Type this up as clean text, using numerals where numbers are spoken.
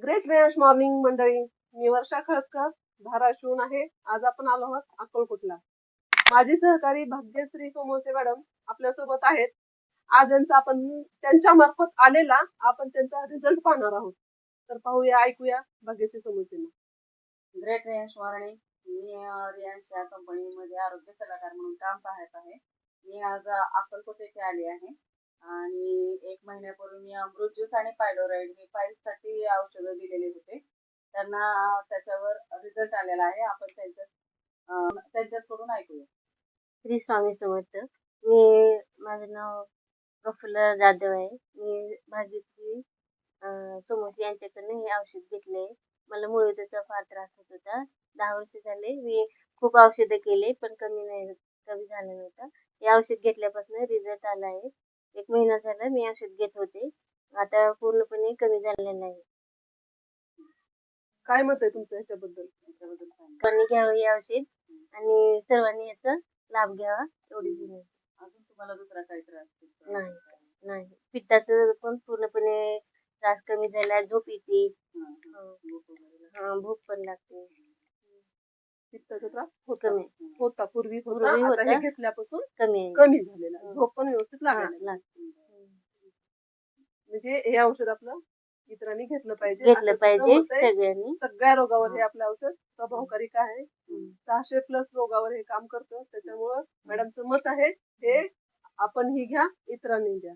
Great वेळेस morning मंडळी. मी वर्षा खळदकर, धाराशिवून आहे. आज आपण आलो आहोत अक्कलकोटला. माझी सहकारी भाग्यश्री सोमवंसे मॅडम आपल्यासोबत आहेत. आज त्यांच्या मार्फत आलेला आपण त्यांचा रिझल्ट पाहणार आहोत. तर पाहूया, ऐकूया भाग्यश्री सोमवंसेंना. Great Riyansh morning. मी रियांश या कंपनीमध्ये आरोग्य सल्लागार म्हणून काम पाहत आहे. मी आज अक्कलकोट येथे आले आहे आणि 1 महिन्यापूर्वी मी अमृत ज्यूस आणि पायलोराइड ही पाईल्ससाठी औषधं दिलेली होते. त्यांना त्याच्यावर रिझल्ट आलेला आहे. आपण त्यांच्याकडून ऐकूया. श्री स्वामी समर्थ. मी माझं नाव प्रफुल्ल जाधव आहे. मी भाग्यश्री सोमवंसे यांच्याकडनं हे औषध घेतले. मला मुळव्याधाचा फार त्रास होत होता. 10 वर्ष झाले मी खूप औषधं केले पण कमी झालं नव्हतं. हे औषध घेतल्यापासून रिझल्ट आला आहे. 1 महिना झाला मी औषध घेत होते. आता पूर्णपणे कमी झालेलं आहे. काय मत आहे तुमचं ह्याच्याबद्दल? सर्वांनी घ्यावं हे औषध आणि सर्वांनी याचा लाभ घ्यावा एवढीच विनंती. अजून तुम्हाला दुसरा काही त्रास नाही. पित्ताचं पण पूर्णपणे त्रास कमी झाला. झोप येते. भूक पण लागते. पित्ताचा त्रास कमी होता पूर्वी होता, आता हे घेतल्यापासून कमी झालेला. झोप पण व्यवस्थित लागायला. म्हणजे हे औषध आपलं इतरांनी घेतलं पाहिजे सगळ्यांनी. सगळ्या रोगावर हे आपलं औषध प्रभावकारी आहे. 600+ रोगावर हे काम करतं. त्याच्यामुळं मॅडमचं मत आहे हे आपण ही घ्या, इतरांनी द्या.